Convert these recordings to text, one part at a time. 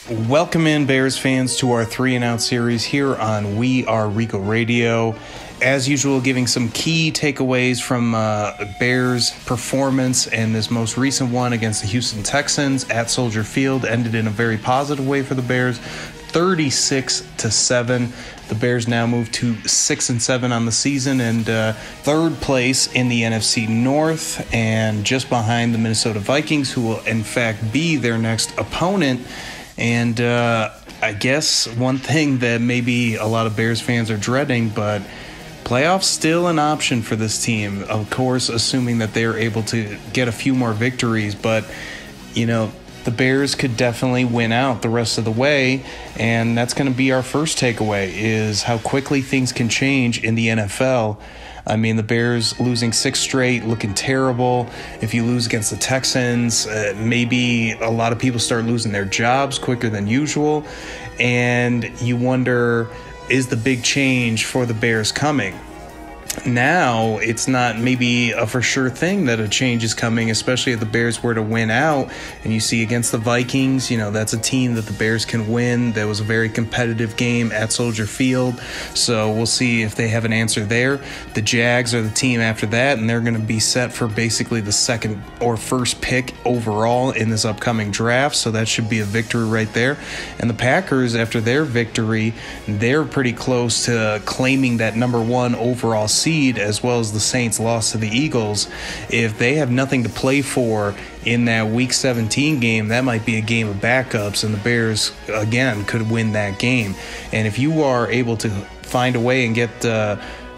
Welcome in, Bears fans, to our 3 and Out series here on We Are Rico Radio. As usual, giving some key takeaways from Bears' performance, and this most recent one against the Houston Texans at Soldier Field ended in a very positive way for the Bears, 36-7. The Bears now move to 6-7 on the season and third place in the NFC North, and just behind the Minnesota Vikings, who will in fact be their next opponent. And I guess one thing that maybe a lot of Bears fans are dreading, but playoffs still an option for this team, of course, assuming that they're able to get a few more victories. But, you know, the Bears could definitely win out the rest of the way, and that's going to be our first takeaway, is how quickly things can change in the NFL. I mean, the Bears losing 6 straight, looking terrible. If you lose against the Texans, maybe a lot of people start losing their jobs quicker than usual. And you wonder, is the big change for the Bears coming? Now, it's not maybe a for sure thing that a change is coming, especially if the Bears were to win out. And you see against the Vikings, you know, that's a team that the Bears can win. That was a very competitive game at Soldier Field. So we'll see if they have an answer there. The Jags are the team after that, and they're going to be set for basically the second or first pick overall in this upcoming draft. So that should be a victory right there. And the Packers, after their victory, they're pretty close to claiming that number 1 overall seed, as well as the Saints lost to the Eagles. If they have nothing to play for in that Week 17 game, that might be a game of backups, and the Bears, again, could win that game. And if you are able to find a way and get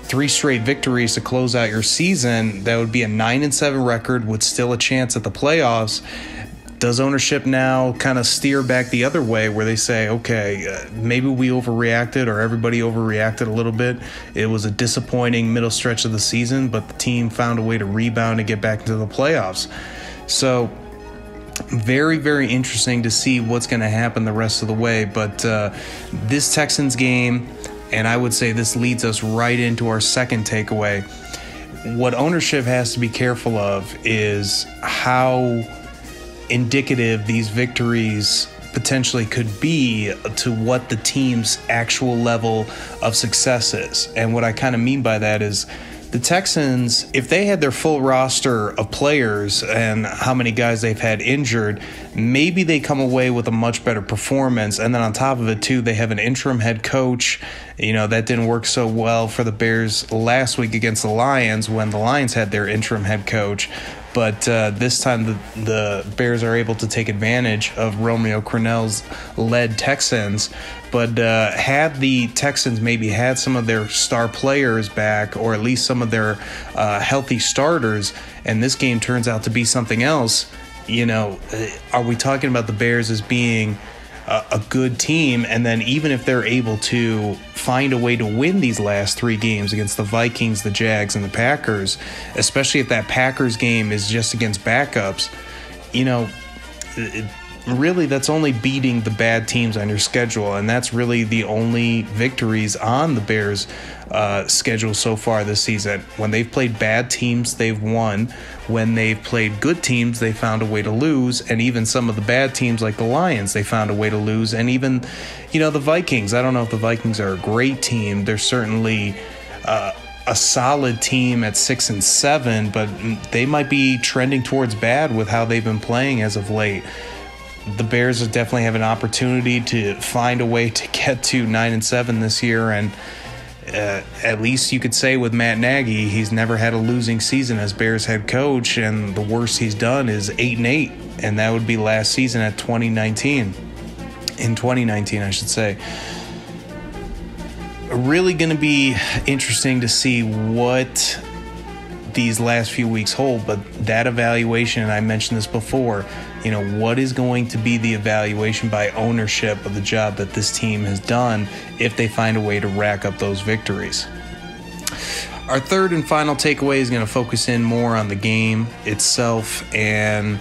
3 straight victories to close out your season, that would be a 9-7 record with still a chance at the playoffs. Does ownership now kind of steer back the other way, where they say, okay, maybe we overreacted, or everybody overreacted a little bit? It was a disappointing middle stretch of the season, but the team found a way to rebound and get back into the playoffs. So very, very interesting to see what's going to happen the rest of the way. But this Texans game, and I would say this leads us right into our second takeaway. What ownership has to be careful of is how indicative these victories potentially could be to what the team's actual level of success is. And what I kind of mean by that is the Texans, if they had their full roster of players and how many guys they've had injured, maybe they come away with a much better performance. And then on top of it, too, they have an interim head coach. You know, that didn't work so well for the Bears last week against the Lions when the Lions had their interim head coach. But this time the Bears are able to take advantage of Romeo Crennel's led Texans. But had the Texans maybe had some of their star players back, or at least some of their healthy starters, and this game turns out to be something else, you know, are we talking about the Bears as being a good team? And then even if they're able to find a way to win these last 3 games against the Vikings, the Jags, and the Packers, especially if that Packers game is just against backups, you know, really that's only beating the bad teams on your schedule, and that's really the only victories on the Bears schedule so far this season. When they've played bad teams, they've won. When they've played good teams, they found a way to lose. And even some of the bad teams like the Lions, they found a way to lose. And even, you know, the Vikings, I don't know if the Vikings are a great team. They're certainly a solid team at 6-7, but they might be trending towards bad with how they've been playing as of late. The Bears definitely have an opportunity to find a way to get to 9-7 this year, and at least you could say with Matt Nagy, he's never had a losing season as Bears head coach, and the worst he's done is 8-8, and that would be last season in 2019, I should say. Really going to be interesting to see what these last few weeks hold, but that evaluation, and I mentioned this before, you know, what is going to be the evaluation by ownership of the job that this team has done if they find a way to rack up those victories? Our third and final takeaway is going to focus in more on the game itself, and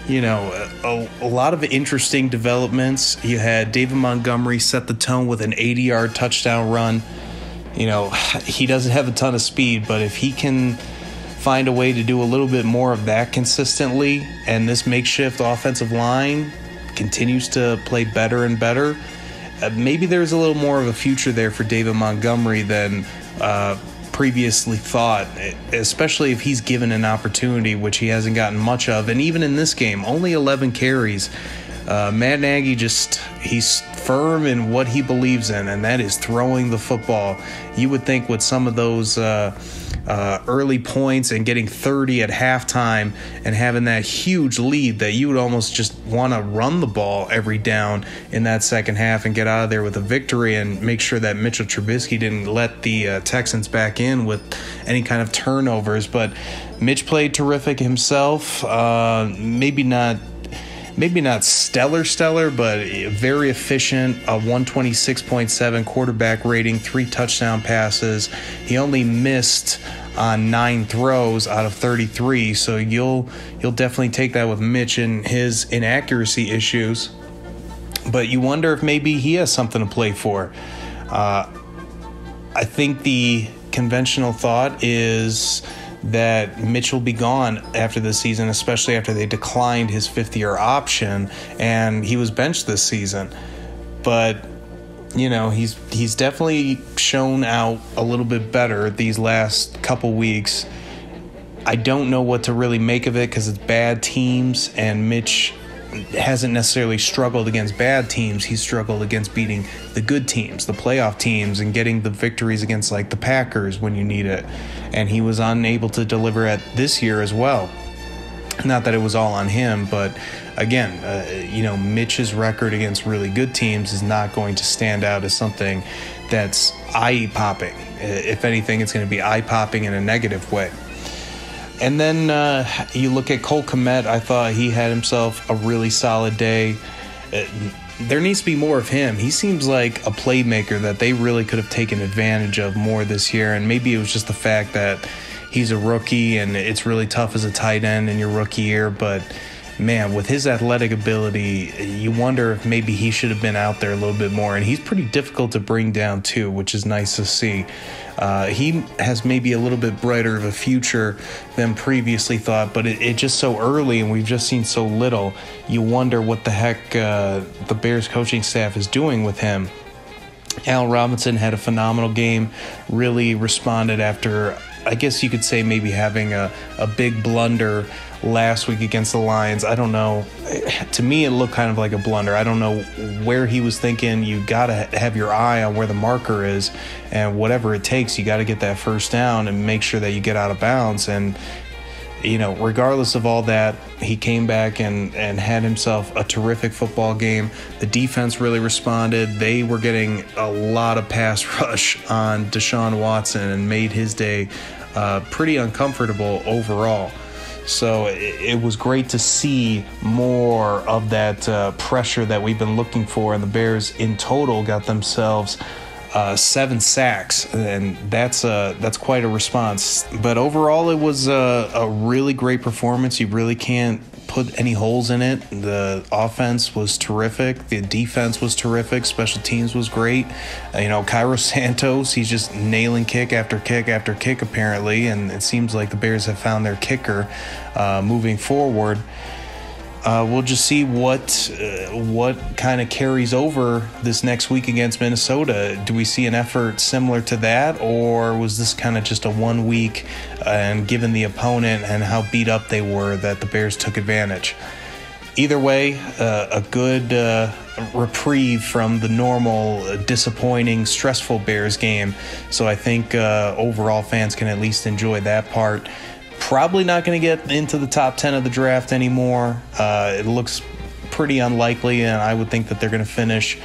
you know, a lot of interesting developments. You had David Montgomery set the tone with an 80-yard touchdown run. You know, he doesn't have a ton of speed, but if he can find a way to do a little bit more of that consistently, and this makeshift offensive line continues to play better and better, maybe there's a little more of a future there for David Montgomery than previously thought, especially if he's given an opportunity, which he hasn't gotten much of. And even in this game, only 11 carries. Matt Nagy he's firm in what he believes in, and that is throwing the football. You would think with some of those early points and getting 30 at halftime and having that huge lead that you would almost just want to run the ball every down in that second half and get out of there with a victory and make sure that Mitchell Trubisky didn't let the Texans back in with any kind of turnovers. But Mitch played terrific himself. Maybe not stellar, but very efficient. A 126.7 quarterback rating, 3 touchdown passes. He only missed on 9 throws out of 33, so you'll definitely take that with Mitch and his inaccuracy issues. But you wonder if maybe he has something to play for. I think the conventional thought is that Mitch will be gone after this season, especially after they declined his 5th-year option and he was benched this season. But he's definitely shown out a little bit better these last couple weeks. I don't know what to really make of it because it's bad teams, and Mitch hasn't necessarily struggled against bad teams. He's struggled against beating the good teams, the playoff teams, and getting the victories against like the Packers when you need it. And he was unable to deliver at this year as well. Not that it was all on him, but again, Mitch's record against really good teams is not going to stand out as something that's eye-popping. If anything, it's going to be eye-popping in a negative way. And then you look at Cole Kmet. I thought he had himself a really solid day. There needs to be more of him. He seems like a playmaker that they really could have taken advantage of more this year. And maybe it was just the fact that he's a rookie and it's really tough as a tight end in your rookie year. But, man, with his athletic ability, you wonder if maybe he should have been out there a little bit more. And he's pretty difficult to bring down, too, which is nice to see. He has maybe a little bit brighter of a future than previously thought, but it just so early and we've just seen so little. You wonder what the heck the Bears coaching staff is doing with him. Allen Robinson had a phenomenal game, really responded after, I guess you could say, maybe having a big blunder last week against the Lions. I don't know. To me, it looked kind of like a blunder. I don't know where he was thinking. You got to have your eye on where the marker is, and whatever it takes, you got to get that first down and make sure that you get out of bounds. And, regardless of all that, he came back and had himself a terrific football game. The defense really responded. They were getting a lot of pass rush on Deshaun Watson and made his day pretty uncomfortable overall. So it was great to see more of that pressure that we've been looking for, and the Bears in total got themselves 7 sacks, and that's quite a response. But overall, it was a really great performance. You really can't put any holes in it. The offense was terrific. The defense was terrific. Special teams was great. Cairo Santos, he's just nailing kick after kick after kick apparently, and it seems like the Bears have found their kicker moving forward. We'll just see what kind of carries over this next week against Minnesota. Do we see an effort similar to that, or was this kind of just a 1 week and given the opponent and how beat up they were that the Bears took advantage? Either way, a good reprieve from the normal disappointing, stressful Bears game. So I think overall fans can at least enjoy that part. Probably not going to get into the top 10 of the draft anymore. It looks pretty unlikely, and I would think that they're going to finish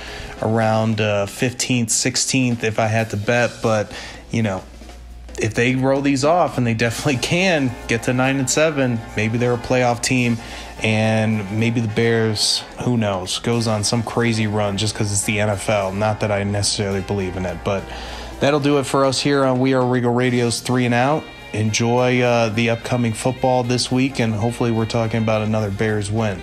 around 15th, 16th if I had to bet. But, if they roll these off, and they definitely can get to 9-7, maybe they're a playoff team, and maybe the Bears, who knows, goes on some crazy run just because it's the NFL. Not that I necessarily believe in it, but that'll do it for us here on We Are Regal Radio's 3 and Out. Enjoy the upcoming football this week, and hopefully we're talking about another Bears win.